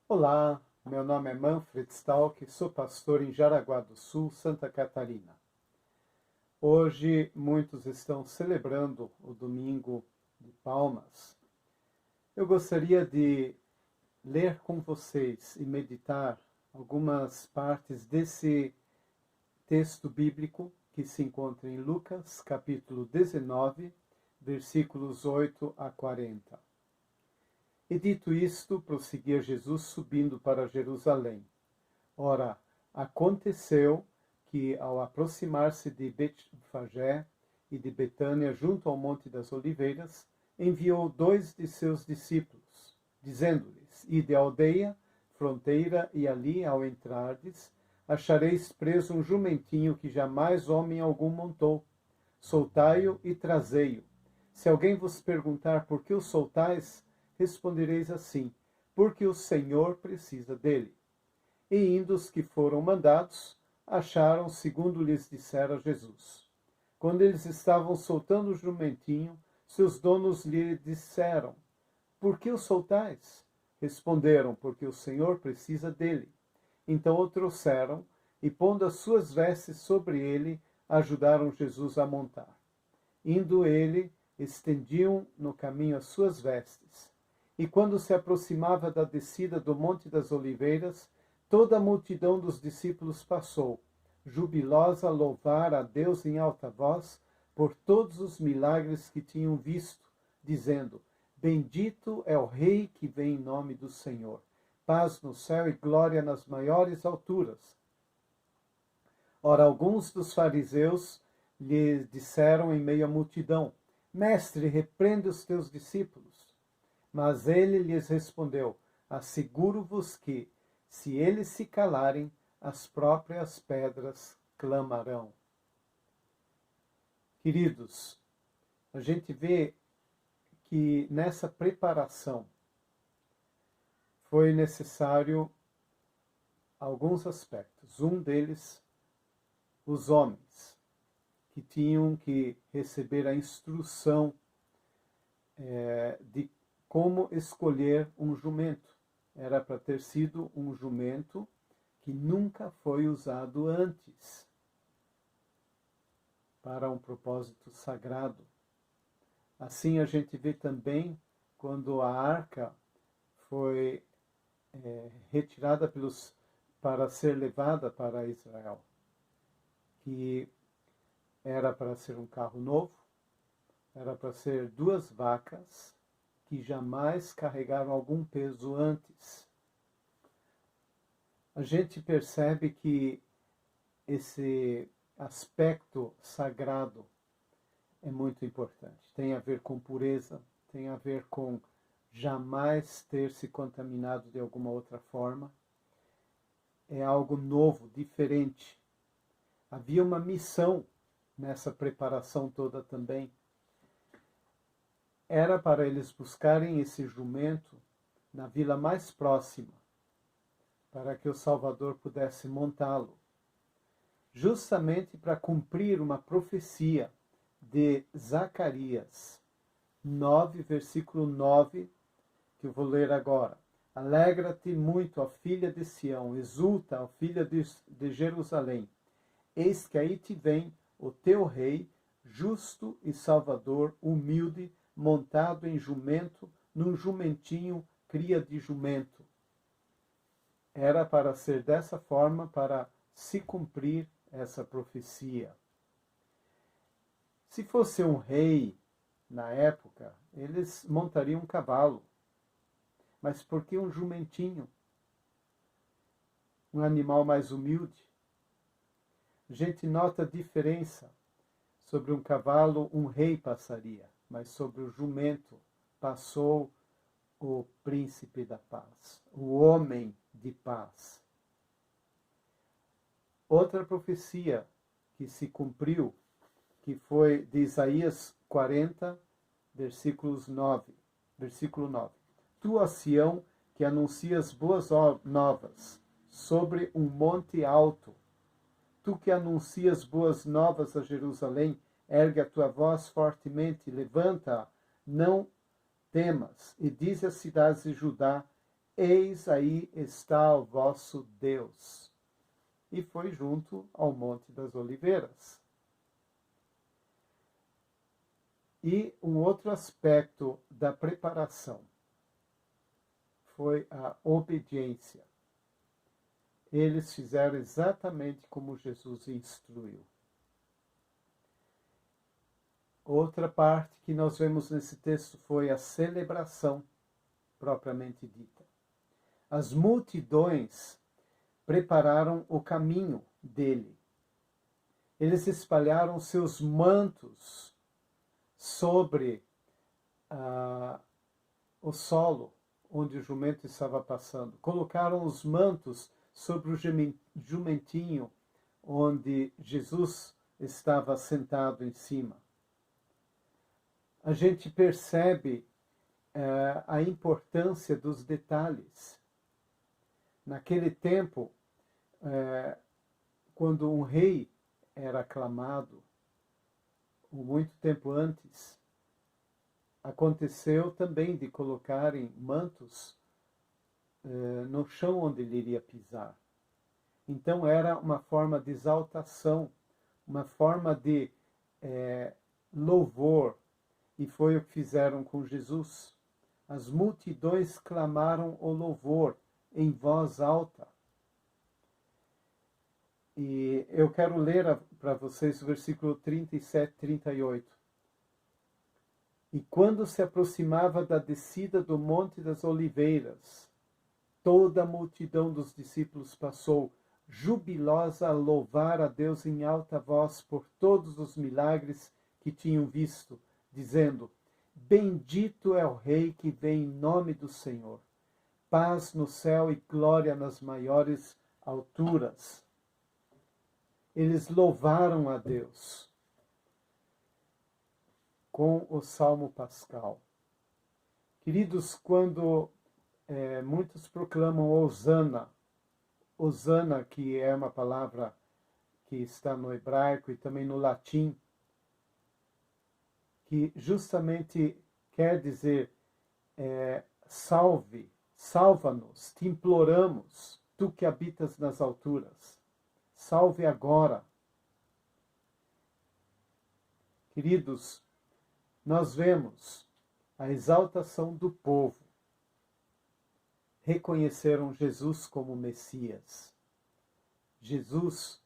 Olá, meu nome é Manfred Stalk, sou pastor em Jaraguá do Sul, Santa Catarina. Hoje muitos estão celebrando o Domingo de Palmas. Eu gostaria de ler com vocês e meditar algumas partes desse texto bíblico que se encontra em Lucas, capítulo 19, versículos 8 a 40. E dito isto, prosseguia Jesus subindo para Jerusalém. Ora, aconteceu que, ao aproximar-se de Betfagé e de Betânia, junto ao Monte das Oliveiras, enviou 2 de seus discípulos, dizendo-lhes: Ide à aldeia, fronteira, e ali, ao entrardes, achareis preso um jumentinho que jamais homem algum montou. Soltai-o e trazei-o. Se alguém vos perguntar por que o soltais, respondereis assim: porque o Senhor precisa dele. E indo os que foram mandados, acharam segundo lhes dissera Jesus. Quando eles estavam soltando o jumentinho, seus donos lhe disseram: Por que o soltais? Responderam: Porque o Senhor precisa dele. Então o trouxeram, e pondo as suas vestes sobre ele, ajudaram Jesus a montar. Indo ele, estendiam no caminho as suas vestes. E quando se aproximava da descida do Monte das Oliveiras, toda a multidão dos discípulos passou, jubilosa a louvar a Deus em alta voz por todos os milagres que tinham visto, dizendo: Bendito é o Rei que vem em nome do Senhor. Paz no céu e glória nas maiores alturas. Ora, alguns dos fariseus lhe disseram em meio à multidão: Mestre, repreende os teus discípulos. Mas ele lhes respondeu: Asseguro-vos que, se eles se calarem, as próprias pedras clamarão. Queridos, a gente vê que nessa preparação foi necessário alguns aspectos. Um deles, os homens, que tinham que receber a instrução de como escolher um jumento. Era para ter sido um jumento que nunca foi usado antes para um propósito sagrado. Assim a gente vê também quando a arca foi retirada para ser levada para Israel, que era para ser um carro novo, era para ser 2 vacas que jamais carregaram algum peso antes. A gente percebe que esse aspecto sagrado é muito importante. Tem a ver com pureza, tem a ver com jamais ter se contaminado de alguma outra forma. É algo novo, diferente. Havia uma missão nessa preparação toda também. Era para eles buscarem esse jumento na vila mais próxima, para que o Salvador pudesse montá-lo, justamente para cumprir uma profecia de Zacarias 9, versículo 9, que eu vou ler agora. Alegra-te muito, ó filha de Sião, exulta, ó filha de Jerusalém. Eis que aí te vem o teu rei, justo e salvador, humilde, montado em jumento, num jumentinho, cria de jumento. Era para ser dessa forma, para se cumprir essa profecia. Se fosse um rei, na época, eles montariam um cavalo. Mas por que um jumentinho? Um animal mais humilde? A gente nota a diferença. Sobre um cavalo, um rei passaria, mas sobre o jumento passou o príncipe da paz, o homem de paz. Outra profecia que se cumpriu, que foi de Isaías 40, versículo 9. Tu, ó Sião, que anuncias boas novas sobre um monte alto, tu que anuncias boas novas a Jerusalém, ergue a tua voz fortemente, levanta-a, não temas, e diz às cidades de Judá, eis aí está o vosso Deus. E foi junto ao Monte das Oliveiras. E um outro aspecto da preparação foi a obediência. Eles fizeram exatamente como Jesus instruiu. Outra parte que nós vemos nesse texto foi a celebração propriamente dita. As multidões prepararam o caminho dele. Eles espalharam seus mantos sobre o solo onde o jumento estava passando. Colocaram os mantos sobre o jumentinho onde Jesus estava sentado em cima. A gente percebe a importância dos detalhes. Naquele tempo, quando um rei era aclamado, muito tempo antes, aconteceu também de colocarem mantos no chão onde ele iria pisar. Então era uma forma de exaltação, uma forma de louvor, e foi o que fizeram com Jesus. As multidões clamaram o louvor em voz alta. E eu quero ler para vocês o versículo 37 e 38. E quando se aproximava da descida do Monte das Oliveiras, toda a multidão dos discípulos passou, jubilosa, a louvar a Deus em alta voz por todos os milagres que tinham visto, dizendo: Bendito é o Rei que vem em nome do Senhor. Paz no céu e glória nas maiores alturas. Eles louvaram a Deus com o Salmo Pascal. Queridos, quando muitos proclamam Hosana, Hosana, que é uma palavra que está no hebraico e também no latim, que justamente quer dizer salve, salva-nos, te imploramos, tu que habitas nas alturas. Salve agora. Queridos, nós vemos a exaltação do povo. Reconheceram Jesus como Messias, Jesus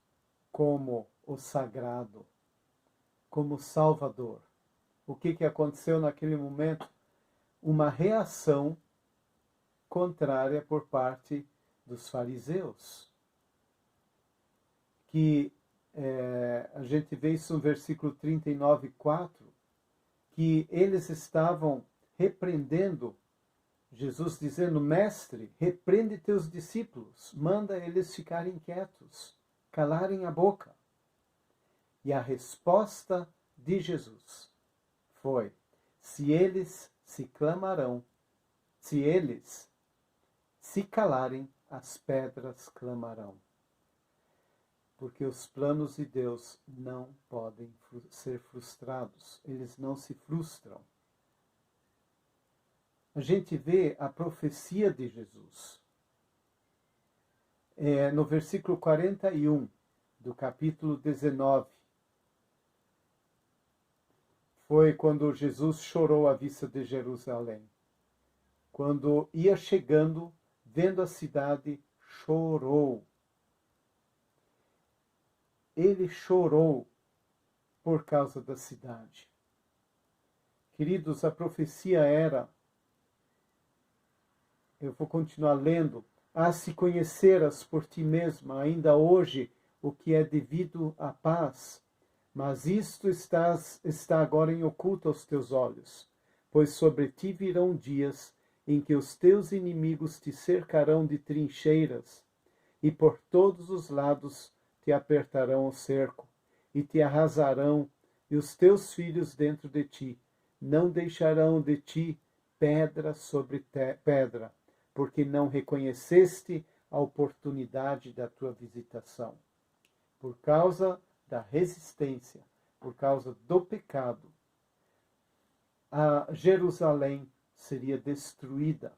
como o sagrado, como Salvador. O que aconteceu naquele momento? Uma reação contrária por parte dos fariseus. Que a gente vê isso no versículo 39, 4, que eles estavam repreendendo Jesus, dizendo: Mestre, repreende teus discípulos, manda eles ficarem quietos, calarem a boca. E a resposta de Jesus foi: se eles se clamarão, se eles se calarem, as pedras clamarão. Porque os planos de Deus não podem ser frustrados. Eles não se frustram. A gente vê a profecia de Jesus. No versículo 41 do capítulo 19. Foi quando Jesus chorou à vista de Jerusalém. Quando ia chegando, vendo a cidade, chorou. Ele chorou por causa da cidade. Queridos, a profecia era, eu vou continuar lendo, se conheceras por ti mesma ainda hoje o que é devido à paz, mas isto está agora em oculto aos teus olhos, pois sobre ti virão dias em que os teus inimigos te cercarão de trincheiras, e por todos os lados te apertarão o cerco, e te arrasarão, e os teus filhos dentro de ti. Não deixarão de ti pedra sobre pedra, porque não reconheceste a oportunidade da tua visitação. Por causa da resistência, por causa do pecado, a Jerusalém seria destruída.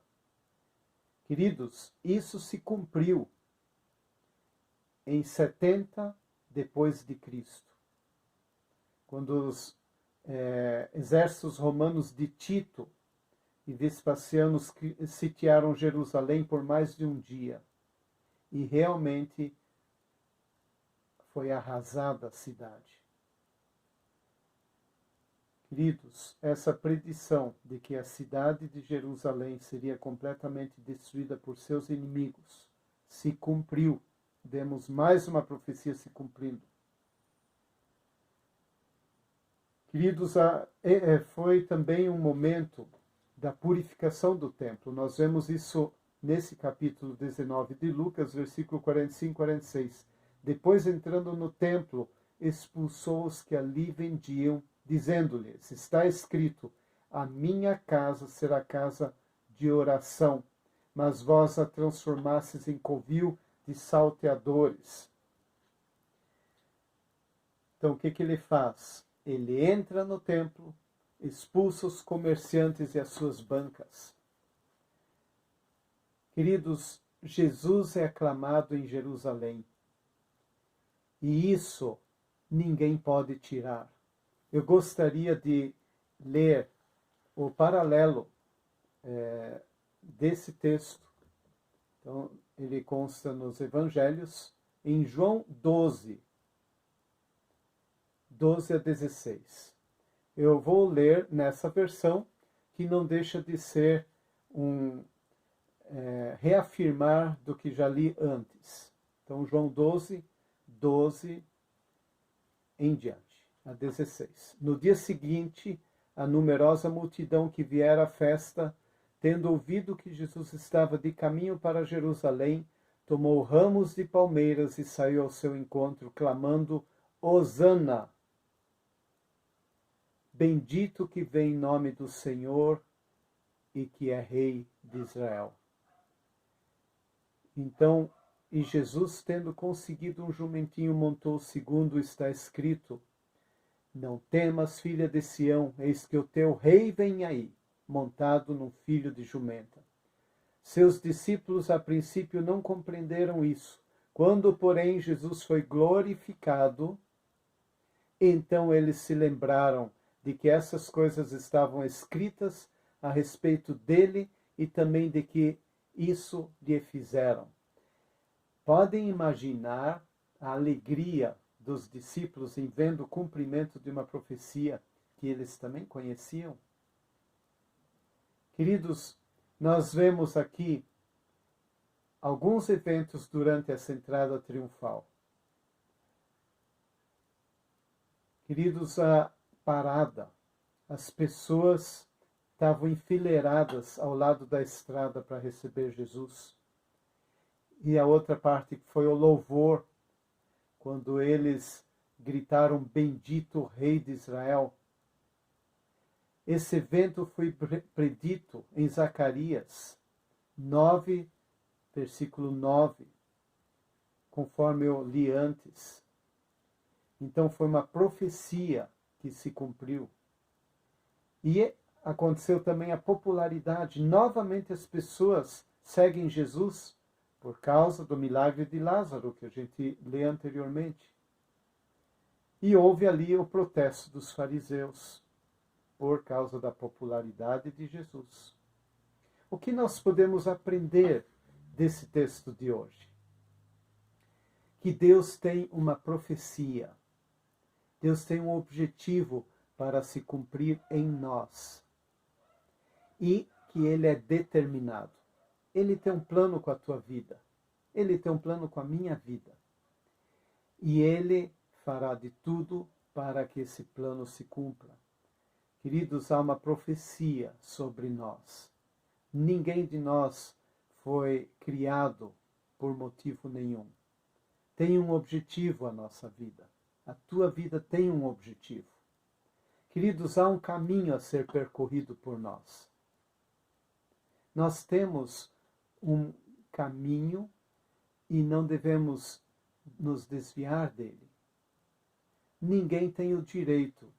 Queridos, isso se cumpriu em 70 depois de Cristo, quando os exércitos romanos de Tito e Vespasiano sitiaram Jerusalém por mais de um dia. E realmente foi arrasada a cidade. Queridos, essa predição de que a cidade de Jerusalém seria completamente destruída por seus inimigos se cumpriu. Vemos mais uma profecia se cumprindo. Queridos, foi também um momento da purificação do templo. Nós vemos isso nesse capítulo 19 de Lucas, versículo 45 e 46. Depois, entrando no templo, expulsou os que ali vendiam, dizendo-lhes: está escrito, a minha casa será casa de oração, mas vós a transformastes em covil de salteadores. Então, o que ele faz? Ele entra no templo, expulsa os comerciantes e as suas bancas. Queridos, Jesus é aclamado em Jerusalém. E isso ninguém pode tirar. Eu gostaria de ler o paralelo desse texto. Então, ele consta nos Evangelhos, em João 12, 12 a 16. Eu vou ler nessa versão, que não deixa de ser reafirmar do que já li antes. Então, João 12, 12 em diante, a 16. No dia seguinte, a numerosa multidão que viera à festa, tendo ouvido que Jesus estava de caminho para Jerusalém, tomou ramos de palmeiras e saiu ao seu encontro, clamando: Hosana! Bendito que vem em nome do Senhor e que é Rei de Israel. Então, e Jesus, tendo conseguido um jumentinho, montou segundo está escrito: não temas, filha de Sião, eis que o teu rei vem aí, montado num filho de jumenta. Seus discípulos a princípio não compreenderam isso. Quando, porém, Jesus foi glorificado, então eles se lembraram de que essas coisas estavam escritas a respeito dele e também de que isso lhe fizeram. Podem imaginar a alegria dos discípulos em vendo o cumprimento de uma profecia que eles também conheciam? Queridos, nós vemos aqui alguns eventos durante essa entrada triunfal. Queridos, a parada, as pessoas estavam enfileiradas ao lado da estrada para receber Jesus. E a outra parte foi o louvor, quando eles gritaram: bendito o Rei de Israel. Esse evento foi predito em Zacarias 9, versículo 9, conforme eu li antes. Então foi uma profecia que se cumpriu. E aconteceu também a popularidade. Novamente as pessoas seguem Jesus por causa do milagre de Lázaro, que a gente lê anteriormente. E houve ali o protesto dos fariseus, por causa da popularidade de Jesus. O que nós podemos aprender desse texto de hoje? Que Deus tem uma profecia. Deus tem um objetivo para se cumprir em nós. E que Ele é determinado. Ele tem um plano com a tua vida. Ele tem um plano com a minha vida. E Ele fará de tudo para que esse plano se cumpra. Queridos, há uma profecia sobre nós. Ninguém de nós foi criado por motivo nenhum. Tem um objetivo a nossa vida. A tua vida tem um objetivo. Queridos, há um caminho a ser percorrido por nós. Nós temos um caminho e não devemos nos desviar dele. Ninguém tem o direito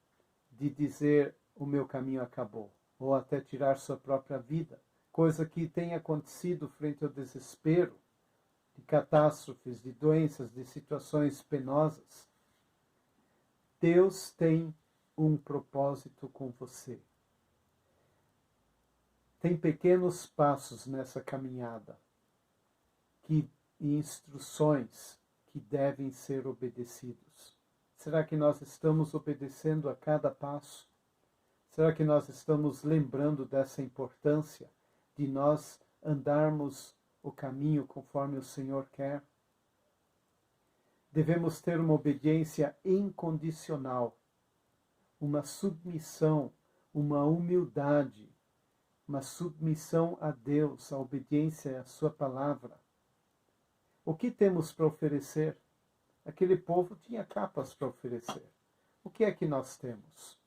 de dizer: o meu caminho acabou, ou até tirar sua própria vida. coisa que tem acontecido frente ao desespero, de catástrofes, de doenças, de situações penosas. Deus tem um propósito com você. Tem pequenos passos nessa caminhada e instruções que devem ser obedecidos. Será que nós estamos obedecendo a cada passo? Será que nós estamos lembrando dessa importância de nós andarmos o caminho conforme o Senhor quer? Devemos ter uma obediência incondicional, uma submissão, uma humildade, uma submissão a Deus, a obediência à sua palavra. O que temos para oferecer? Aquele povo tinha capas para oferecer. O que é que nós temos?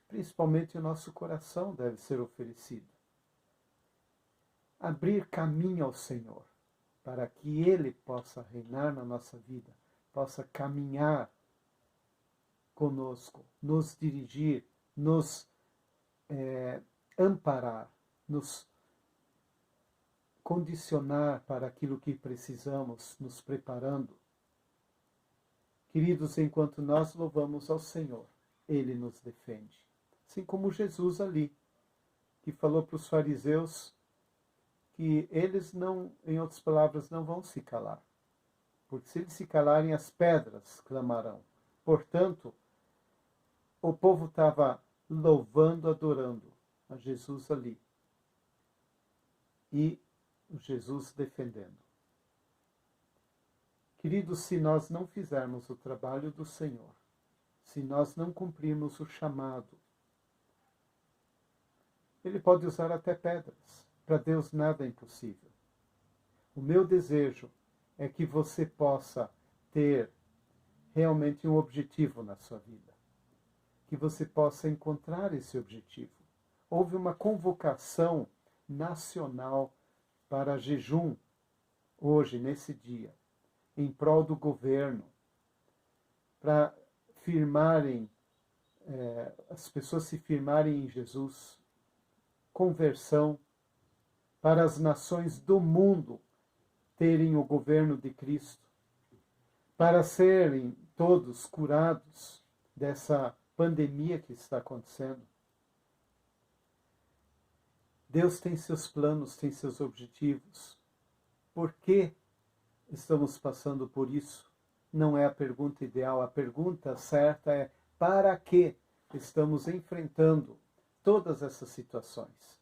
Principalmente o nosso coração deve ser oferecido. Abrir caminho ao Senhor, para que Ele possa reinar na nossa vida, possa caminhar conosco, nos dirigir, nos amparar, nos condicionar para aquilo que precisamos, nos preparando. Queridos, enquanto nós louvamos ao Senhor, Ele nos defende. Assim como Jesus ali, que falou para os fariseus que eles não, em outras palavras, não vão se calar. Porque se eles se calarem, as pedras clamarão. Portanto, o povo estava louvando, adorando a Jesus ali. E Jesus defendendo. Queridos, se nós não fizermos o trabalho do Senhor, se nós não cumprirmos o chamado, Ele pode usar até pedras. Para Deus nada é impossível. O meu desejo é que você possa ter realmente um objetivo na sua vida. Que você possa encontrar esse objetivo. Houve uma convocação nacional para jejum hoje, nesse dia, em prol do governo, para firmarem, as pessoas se firmarem em Jesus, conversão, para as nações do mundo terem o governo de Cristo, para serem todos curados dessa pandemia que está acontecendo. Deus tem seus planos, tem seus objetivos. Por que estamos passando por isso? Não é a pergunta ideal. A pergunta certa é: para que estamos enfrentando todas essas situações?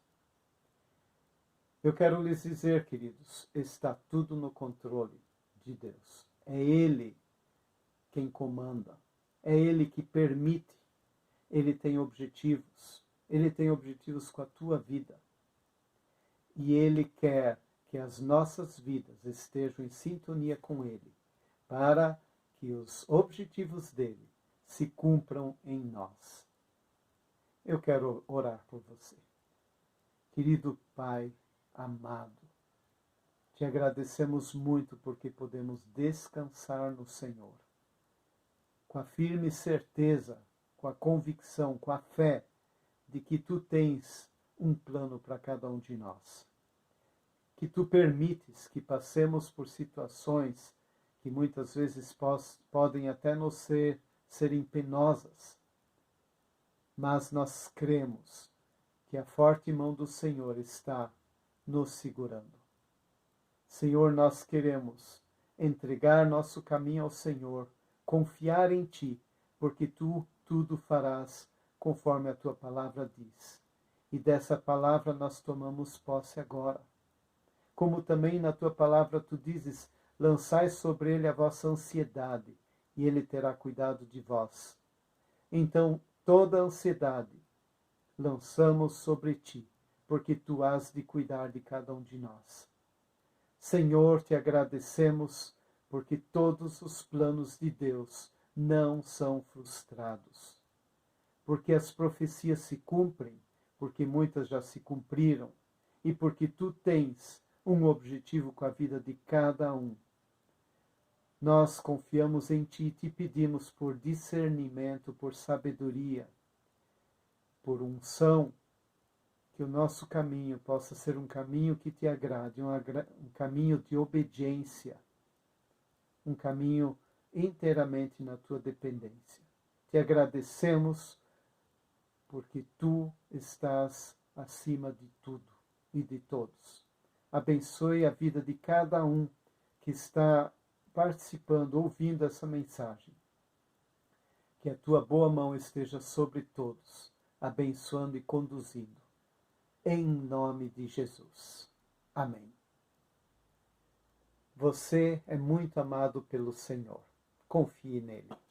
Eu quero lhes dizer, queridos, está tudo no controle de Deus. É Ele quem comanda. É Ele que permite. Ele tem objetivos. Ele tem objetivos com a tua vida. E Ele quer que as nossas vidas estejam em sintonia com Ele, para que os objetivos dele se cumpram em nós. Eu quero orar por você. Querido Pai amado, te agradecemos muito porque podemos descansar no Senhor, com a firme certeza, com a convicção, com a fé de que tu tens um plano para cada um de nós. Que tu permites que passemos por situações que muitas vezes podem até nos serem penosas, mas nós cremos que a forte mão do Senhor está nos segurando. Senhor, nós queremos entregar nosso caminho ao Senhor, confiar em Ti, porque Tu tudo farás conforme a Tua palavra diz. E dessa palavra nós tomamos posse agora. Como também na Tua palavra Tu dizes, lançai sobre Ele a vossa ansiedade, e Ele terá cuidado de vós. Então, toda a ansiedade lançamos sobre Ti, porque Tu has de cuidar de cada um de nós. Senhor, Te agradecemos, porque todos os planos de Deus não são frustrados. Porque as profecias se cumprem, porque muitas já se cumpriram, e porque Tu tens um objetivo com a vida de cada um. Nós confiamos em Ti e Te pedimos por discernimento, por sabedoria, por unção, que o nosso caminho possa ser um caminho que te agrade, um caminho de obediência, um caminho inteiramente na tua dependência. Te agradecemos porque tu estás acima de tudo e de todos. Abençoe a vida de cada um que está participando, ouvindo essa mensagem. Que a tua boa mão esteja sobre todos, abençoando e conduzindo. Em nome de Jesus. Amém. Você é muito amado pelo Senhor. Confie nele.